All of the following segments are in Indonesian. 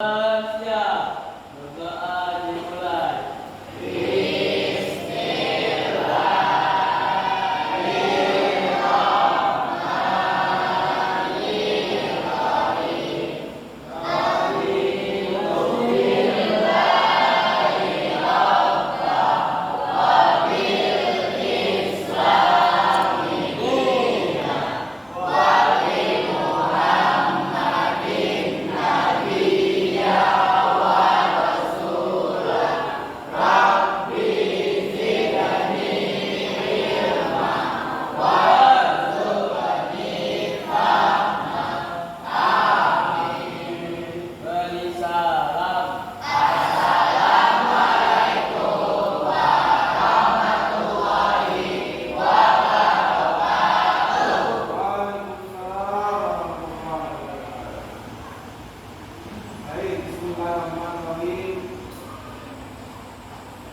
Siap, berdoa dimulai. Beri salam. Bismillahirrahmanirrahim.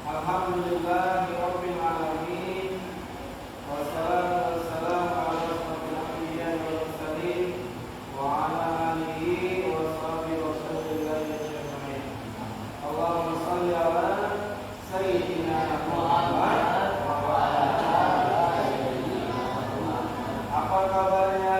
Alhamdulillahirabbil alamin. Wassalatu wassalamu ala asyrofil anbiya'i wal mursalin wa ala alihi wa sahbihi wa sallam ajma'in. Allahumma shalli ala sayyidina Muhammad wa ala ali sayyidina Muhammad. Apa kabarnya?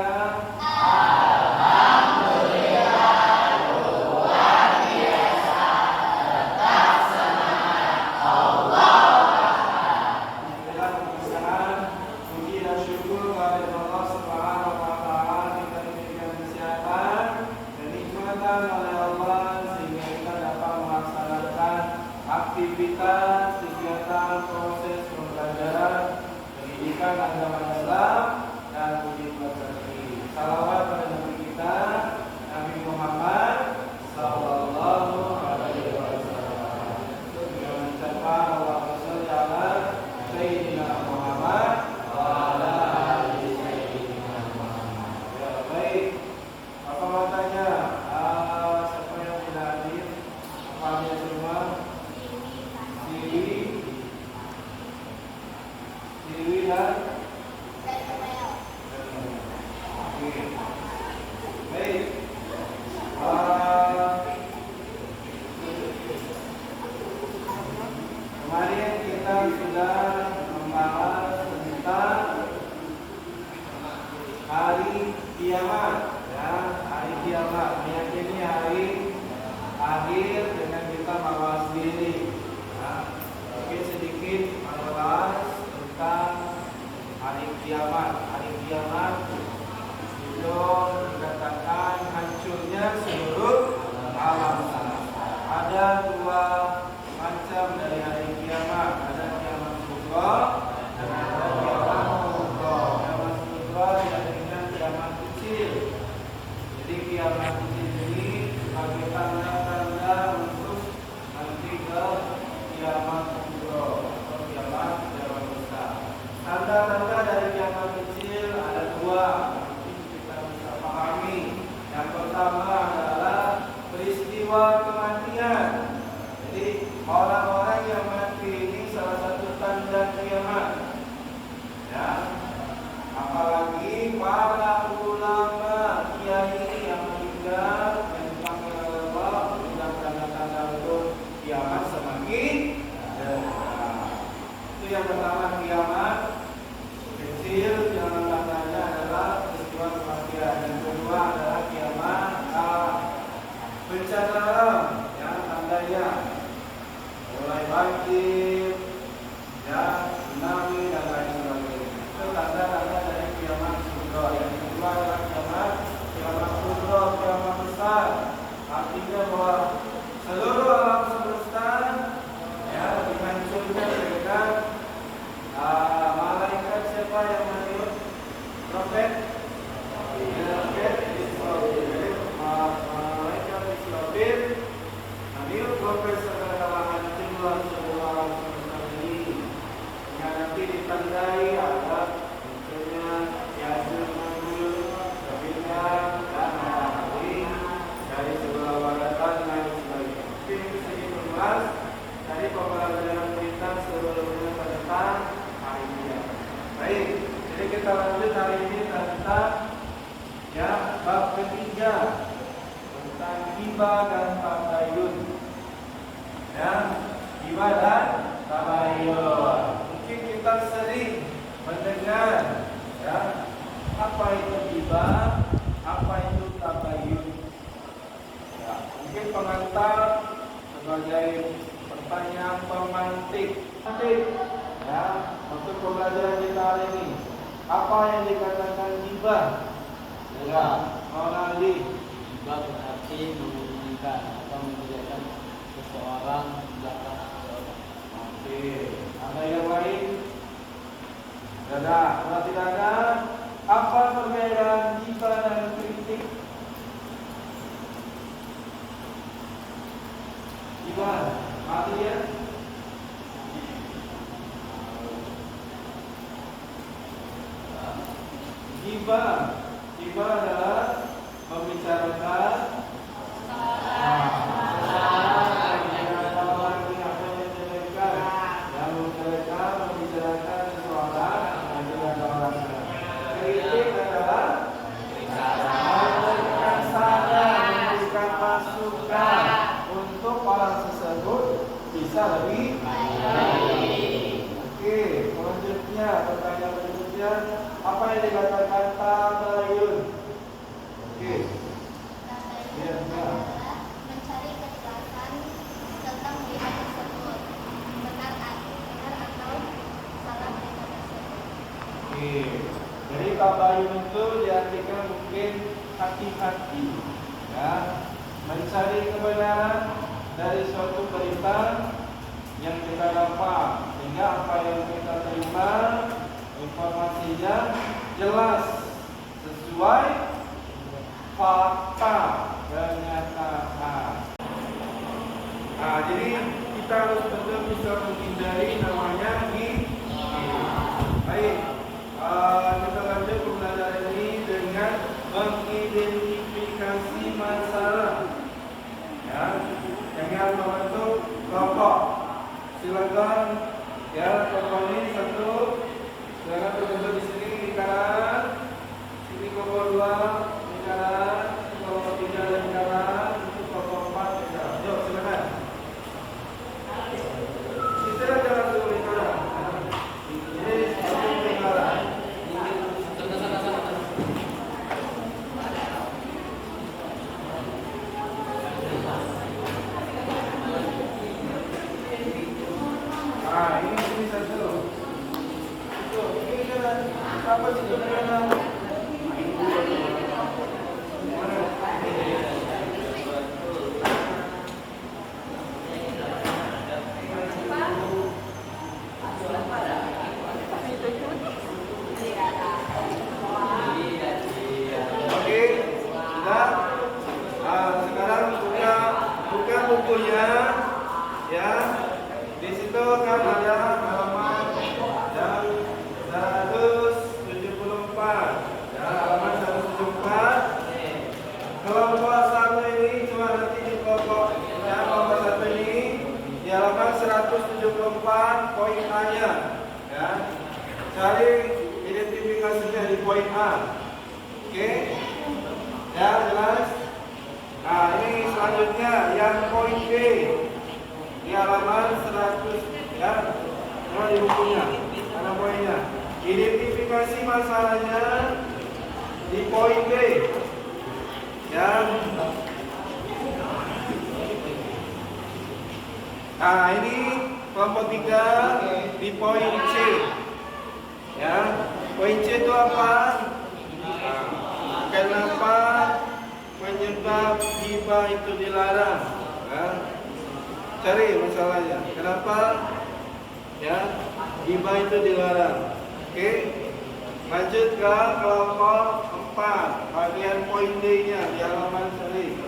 Aktivitas, kegiatan, proses pembelajaran pendidikan agama Islam dan budi pekerti. Salawat pada Nabi kita Nabi Muhammad Sallallahu Alaihi Wasallam. Dengan mengucapkan Allahumma shalli ala Sayyidina Muhammad wa ala ali Sayyidina Muhammad. Ya baik. Apa matanya? Siapa yang tidak hadir? Apa semua? Dewi dan baik. Kemarin kita sudah membahas tentang hari kiamat, ya, hari kiamat. Meyakini hari akhir dengan kita bahas diri. Oke, sedikit membahas tentang hari kiamat. Hari kiamat itu dikatakan hancurnya seluruh alam semesta. Ada dua macam dari hari kiamat. Ada kiamat kubra dan ada kiamat kubra. Kiamat kubra yang dengan kiamat kecil. Jadi kiamat kecil ini sebagai tanda-tanda untuk nanti ke kiamat kubra atau kiamat besar. Tanda-tanda dari kiamat kecil ada dua, mungkin kita bisa pahami. Yang pertama adalah peristiwa kematian. Jadi orang-orang yang mati ini salah satu tanda kiamat. Ya, apalagi para ulama kiai yang meninggal yang dipanggil oleh Allah sudah tanda-tanda untuk kiamat semakin dekat. Itu yang pertama kiamat kecil, yang tandanya adalah peristiwa kematian. Yang kedua adalah kiamat bencana alam, yang tandanya mulai banjir, ya, tsunami dan lain sebagainya. Itu tanda-tanda dari kiamat kubra. Yang kedua adalah kiamat kubra, kiamat besar. Artinya bahwa seluruh alam semesta ya dihancurkan dengan malaikat siapa yang meniup trompet? Malaikat Israfil. Malaikat Israfil meniup trompet segala hancurlah seluruh alam semesta ini. Yang nanti ditandai ada munculnya Ya'juj Ma'juj, kebinaan dan matahari dari sebelah baratan dan lain sebagainya. Mungkin bisa dibahas dari pembelajaran kita sebelumnya tentang hari kiamat. Baik, jadi kita lanjut hari ini tentang ya bab ketiga tentang hibah dan ya, gibah dan tabayun. Mungkin kita sering mendengar, ya, apa itu gibah, apa itu tabayun. Ya, mungkin pengantar sebagai pertanyaan pemantik, ya, untuk pembelajaran kita hari ini. Apa yang dikatakan gibah? Ya, Naldi. Gibah berarti menginginkan atau menjadikan seseorang belakang seseorang. Oke, ada yang lain? Ada. Kalau tidak ada, apa perbedaan gibah dan kritik? Gibah, mati ya? Gibah adalah membicarakan bisa lebih baik. Oke, selanjutnya pertanyaan berikutnya, apa yang dikatakan tabayun? Oke. Tabayun adalah mencari kejelasan tentang berita tersebut, benar atau salah berita tersebut. Oke. Jadi tabayun itu diartikan mungkin hati-hati, ya, mencari kebenaran dari suatu berita yang kita dapat, sehingga apa yang kita terima informasinya jelas sesuai fakta kenyataan. Nah, jadi kita harus betul bisa menghindari namanya baik. Kita lanjut pembelajaran ini dengan mengidentifikasi masalah, ya, dengan membentuk kelompok. Silakan, ya, kelompok ini satu, silakan terbentuk di sini di kanan, sini kelompok dua di kanan, kelompok tiga di kanan, untuk kelompok empat di kanan. Yuk, silakan. Kita jalan dulu di kanan. Ini satu di kanan. Nah, ini satu. Itu, ini kan apa sih sebenarnya? Oke, sudah. Sekarang buka bukunya, ya. Di situ kan ada halaman yang 174, ya, halaman 174. Kelompok satu ini cuma nanti di kelompok, ya, kelompok satu ini di halaman 174 poin A-nya, ya. Cari identifikasinya di poin A. Oke, ya, jelas. Nah, ini selanjutnya yang poin B di halaman 100, ya, di bukunya ada poinnya. Identifikasi masalahnya di poin B, ya. Nah, ini kelompok 3 di poin C, ya. Poin C itu apa? Kenapa penyebab gibah itu dilarang, ya? Cari masalahnya. Kenapa, ya, gibah itu dilarang? Oke. Lanjut ke kelompok 4, bagian poin D-nya di halaman sini,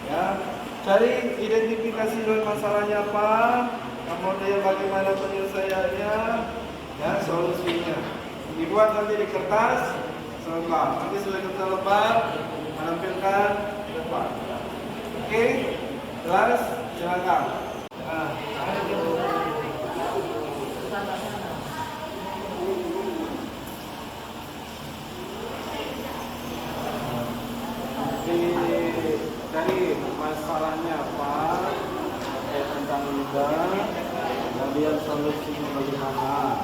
ya. Cari identifikasi dulu masalahnya apa, kemudian bagaimana penyelesaiannya, ya, solusinya. Dibuat nanti di kertas selembab. Nanti sudah kita lebar, menampilkan di depan. Oke, jelas? Silakan. Dari masalahnya apa, tentang Anda, kemudian solusinya bagaimana.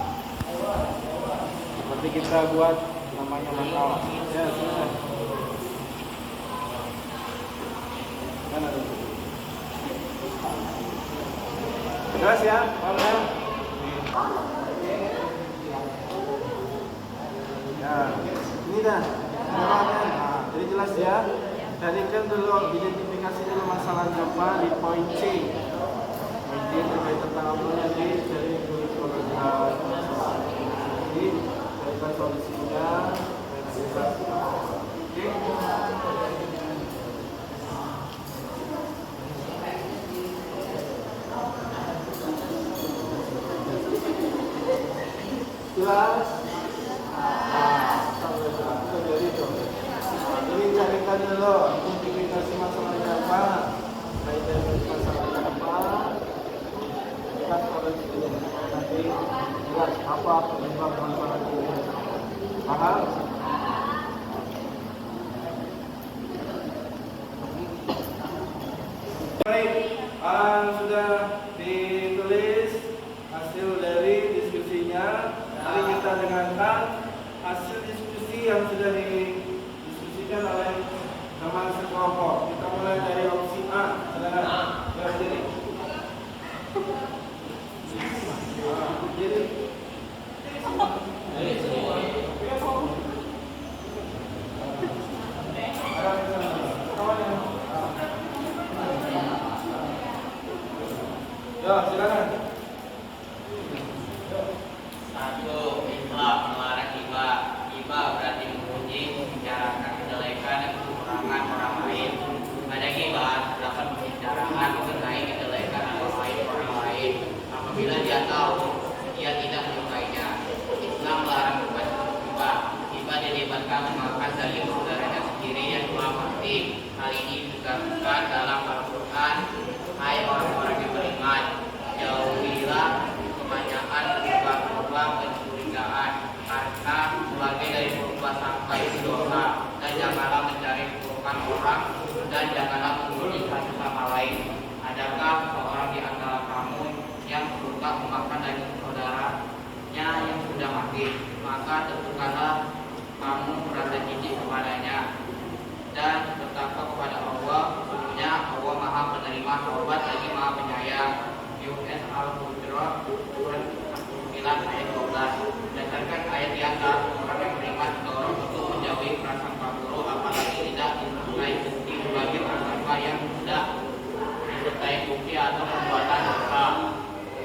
Seperti kita buat namanya makalah. Ya, silakan. Mana dulu? Jelas ya, Paulnya? Ya, ini dah. Nah, jadi jelas ya. Carikan dulu, identifikasi dulu masalahnya apa di poin C. Kemudian terkait tentang apanya D, cari kurikulum. Jadi, carikan solusinya. Oke. Jelas? Jadi itu. Jadi carikan dulu identifikasi masalahnya apa, kaitan dengan masalahnya apa, kan pada nanti jelas apa penyebab masalah itu. Paham? Baik, sudah ditulis hasil dari diskusinya. Mari kita dengarkan hasil diskusi yang sudah didiskusikan oleh teman sekelompok. Kita mulai dari opsi A. Silakan. Ya, jadi. Ya, silakan. Satu, ikhlas melarang iba. Iba berarti memuji, membicarakan kejelekan dan kekurangan orang lain. Pada iba terdapat pembicaraan mengenai kejelekan orang lain. Apabila dia tahu, dia tidak menyukainya. Islam melarang berbuat iba. Iba dilibatkan memakan daging saudaranya sendiri yang telah mati. Hal ini disebutkan dalam Al-Quran. Hai orang-orang yang beriman, jauhilah kebanyakan berubah-ubah pencurigaan, karena sebagai dari berubah sangka itu dosa. Dan janganlah mencari keburukan orang, dan janganlah membunuh satu sama lain. Adakah seorang di antara kamu yang suka memakan daging saudaranya yang sudah mati? Maka tentukanlah kamu merasa jijik kepadanya dan bertakwa kepada Allah. Sesungguhnya Allah Maha Penerima Taubat lagi Maha Penyayang. US Al-Hujurat surat 9 ayat 12. Berdasarkan ayat di atas, orang yang beriman didorong untuk menjauhi prasangka buruk, apalagi tidak disertai bukti sebagai prasangka yang tidak disertai bukti atau perbuatan dosa.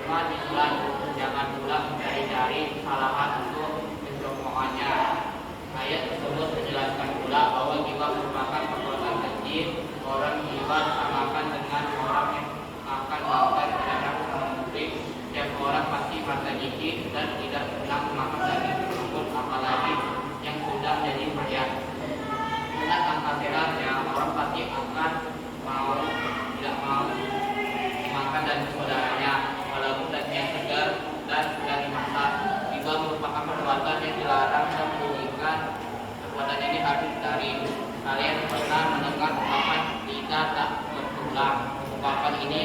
Umat Islam jangan pula mencari-cari kesalahan untuk pencomoohannya. Ayat tersebut menjelaskan pula bahwa ghibah merupakan perbuatan keji. Orang ghibah disamakan dengan orang yang akan makan terhadap orang musyrik. Setiap orang pasti merasa jijik dan tidak senang memakan daging tersebut, apalagi yang sudah jadi mayat. Dengan angka sehatnya, orang pasti akan tidak mau makan daging saudaranya, walaupun dagingnya segar dan sudah dimasak. Ghibah merupakan perbuatan yang dilarang dan menunjukkan perbuatan ini harus dihindari. Kalian pernah mendengar ungkapan lidah tak berulang. Ungkapan ini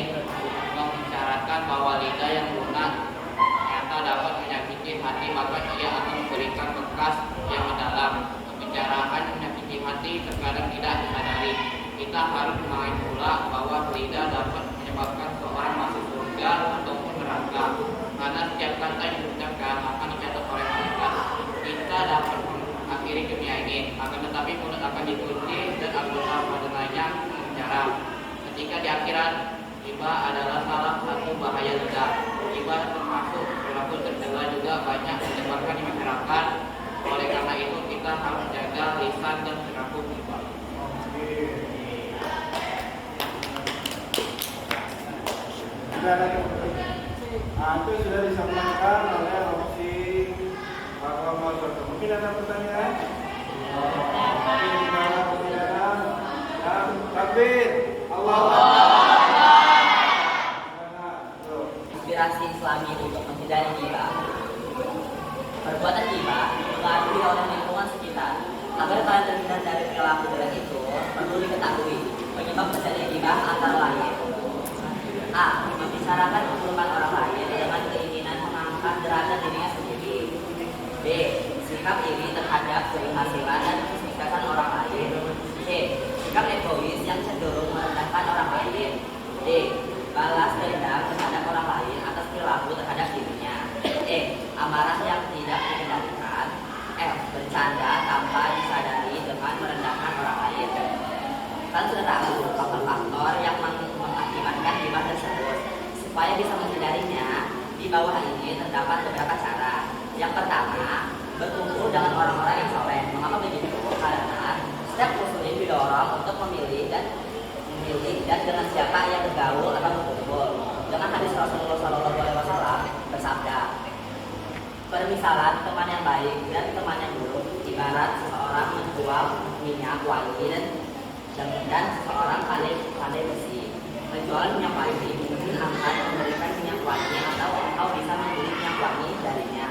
mengisyaratkan bahwa lidah yang lunak ternyata dapat menyakiti hati, maka ia akan memberikan bekas yang mendalam. Pembicaraan menyakiti hati terkadang tidak disadari. Kita harus memahami pula bahwa lidah dapat menyebabkan seorang masuk surga ataupun neraka, karena setiap kata yang diucapkan akan dicatat oleh malaikat. Kita dapat mengakhiri dunia ini, akan tetapi mulut akan dikunci dan anggota badannya berbicara. Ketika di akhirat, ghibah adalah salah satu bahaya lidah. Ghibah termasuk perilaku tercela juga banyak menyebarkan di masyarakat. Oleh karena itu kita harus jaga lisan dan perilaku ghibah. Sudah ada itu sudah disampaikan oleh opsi Pak. Mungkin ada pertanyaan? Mungkin ada pertanyaan? Takbir. Allah. Inspirasi Islami untuk menghindari ghibah. Perbuatan ghibah dipengaruhi oleh lingkungan sekitar. Agar kalian terhindar dari perilaku jelek itu, perlu diketahui penyebab terjadi ghibah antara lain: A. Membicarakan Di bawah ini terdapat beberapa cara. Yang pertama, berkumpul dengan orang-orang yang soleh. Mengapa begitu? Karena setiap muslim didorong untuk memilih dan dengan siapa yang bergaul atau berkumpul. Dengan hadis Rasulullah SAW bersabda, permisalan teman yang baik dan teman yang buruk ibarat seseorang menjual minyak wangi dan seseorang pandai besi. Menjual minyak wangi mungkin akan memberikan minyak wangi atau engkau bisa membeli minyak wangi darinya.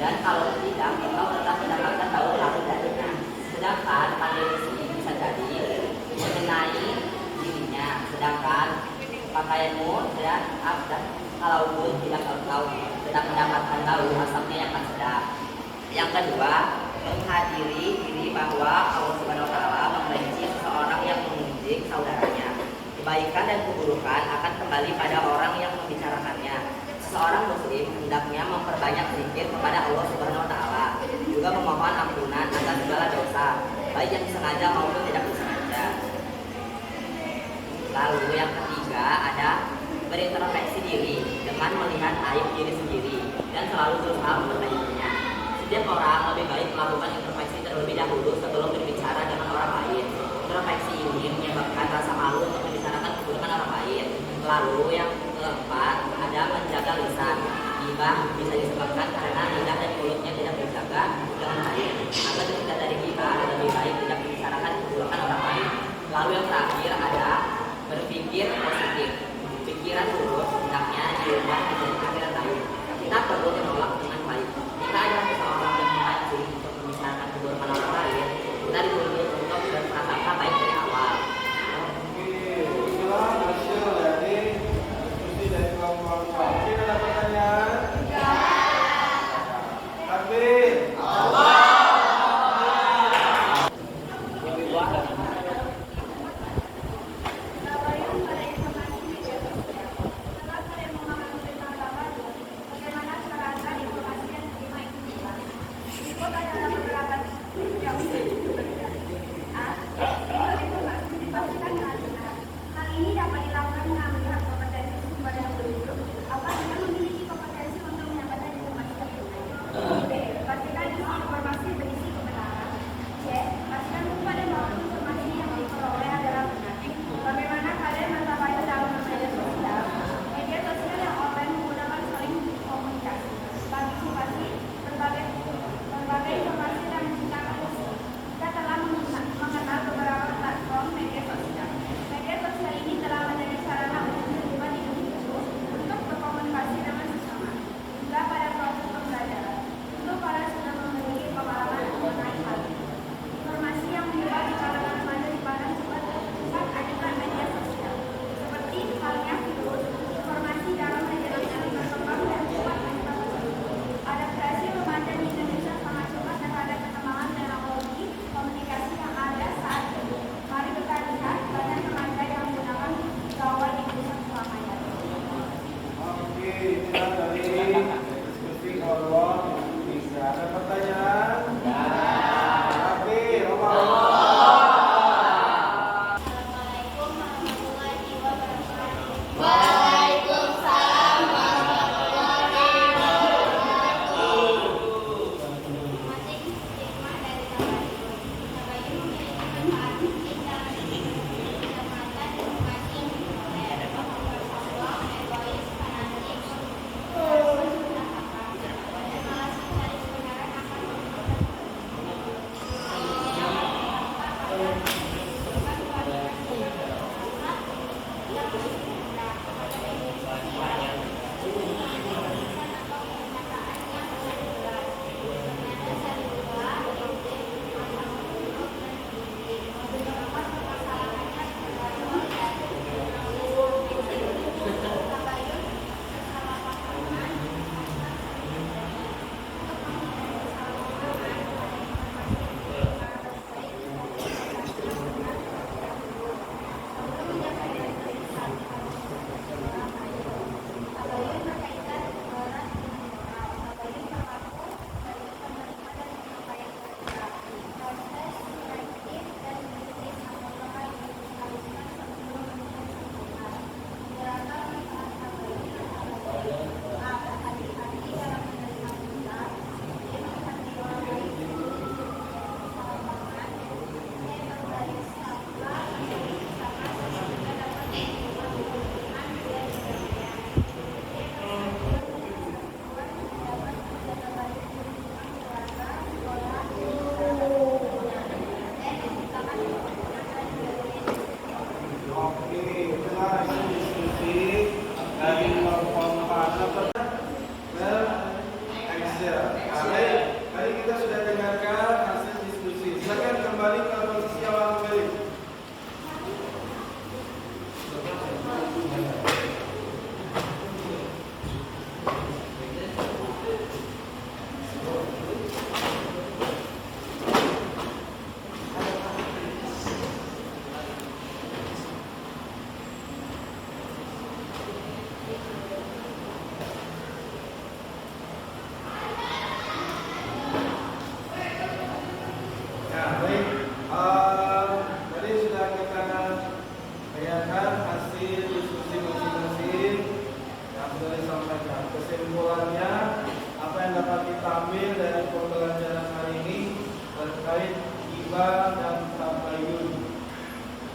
Dan kalau tidak, engkau tetap mendapatkan bau harum darinya. Sedangkan pandai besi bisa jadi mengenai dirinya. Sedangkan pakaianmu dan kalaupun tidak engkau tidak mendapatkan bau, asapnya yang akan sedap. Yang kedua, menghadiri diri bahwa Allah Subhanahu wa taala membenci seseorang yang mengunjing saudaranya. Kebaikan dan keburukan akan kembali pada orang yang membicarakannya. Seseorang muslim hendaknya memperbanyak zikir kepada Allah Subhanahu wa taala, juga memohon ampunan atas segala dosa, baik yang disengaja maupun tidak disengaja. Lalu yang ketiga ada berintrospeksi diri dengan melihat aib diri sendiri dan selalu berusaha memperbaikinya. Setiap orang lebih baik melakukan introspeksi terlebih dahulu sebelum berbicara dengan orang lain. Introspeksi ini menyebabkan rasa malu untuk membicarakan keburukan orang lain. Lalu yang keempat ada menjaga lisan. Ghibah bisa disebabkan karena lidah dan mulutnya tidak dijaga dengan baik. Agar terhindar dari ghibah, lebih baik tidak membicarakan keburukan orang lain. Lalu yang terakhir ada berpikir positif. Pikiran buruk hendaknya diubah menjadi pikiran baik. Kita perlu menolak dengan baik. Jika ada seseorang yang memancing untuk membicarakan keburukan orang lain, kita dituntut untuk berprasangka baik dari awal. Oke, itulah hasil dari diskusi dari kelompok. Mungkin ada pertanyaan? Ya. Takbir.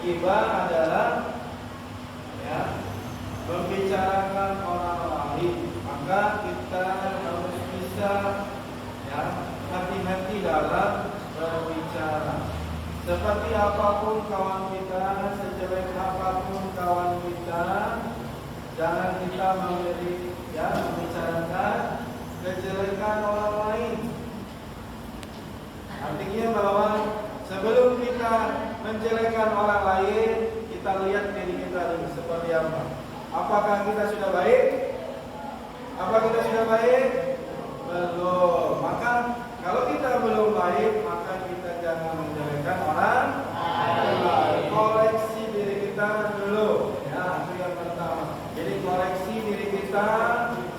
Gibah adalah ya membicarakan orang lain, maka kita harus bisa ya hati-hati dalam berbicara. Seperti apapun kawan kita, sejelek apapun kawan kita, jangan kita memberi ya membicarakan kejelekan orang lain. Artinya bahwa sebelum kita menjelekkan orang lain, kita lihat diri kita dulu seperti apa. Apakah kita sudah baik? Apa kita sudah baik? Belum. Maka kalau kita belum baik, maka kita jangan menjelekkan orang lain. Koreksi diri kita dulu. Ya, itu yang pertama. Jadi koreksi diri kita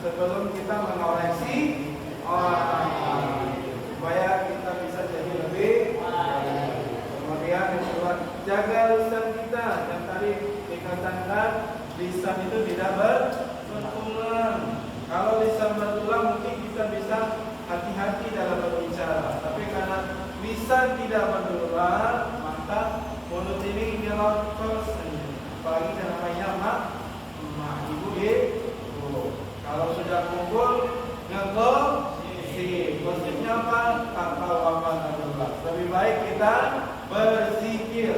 sebelum kita mengoreksi orang lain, supaya kita bisa jadi lebih baik. Kemudian yang kedua, jaga lisan kita. Yang tadi dikatakan lisan itu tidak bertulang. Kalau lisan bertulang mungkin kita bisa hati-hati dalam berbicara. Tapi karena lisan tidak bertulang, maka mulut ini nyerocos. Apalagi yang namanya mak, ibu, ibu. Kalau sudah kumpul, ngegosip. Gosipnya apa? Tak tahu apa tertulang. Lebih baik kita berzikir.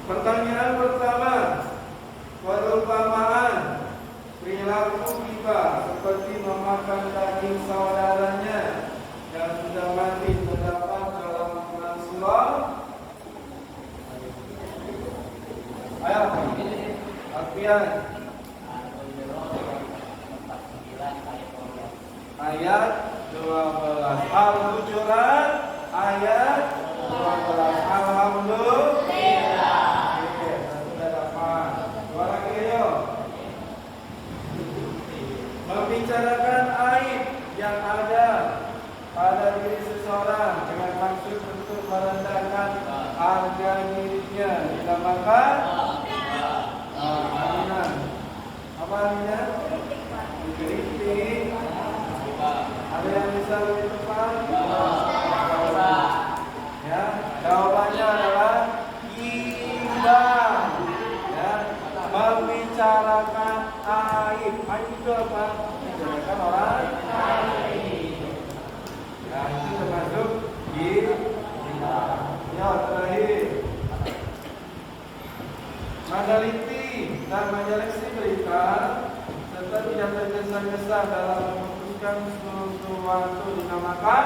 Pertanyaan pertama, perumpamaan perilaku gibah seperti memakan daging saudaranya yang sudah mati terdapat dalam Al-Quran surah ayat 12. Al-Hujurat ayat 12. Alhamdulillah. Membicarakan aib yang ada pada diri seseorang dengan maksud untuk merendahkan harga dirinya dinamakan apa artinya? Kritik. Ada yang bisa lebih tepat? Ya, jawabannya adalah gibah. Ya, membicarakan aib. Aib itu apa? Membicarakan orang lain. Ya, itu termasuk gibah. Ya, terakhir. Meneliti dan menyeleksi berita serta tidak tergesa-gesa dalam memutuskan sesuatu dinamakan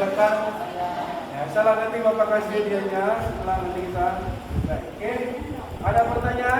dekat. Ya, salah nanti Bapak kasih hadiahnya setelah nanti kita. Oke. Ada pertanyaan?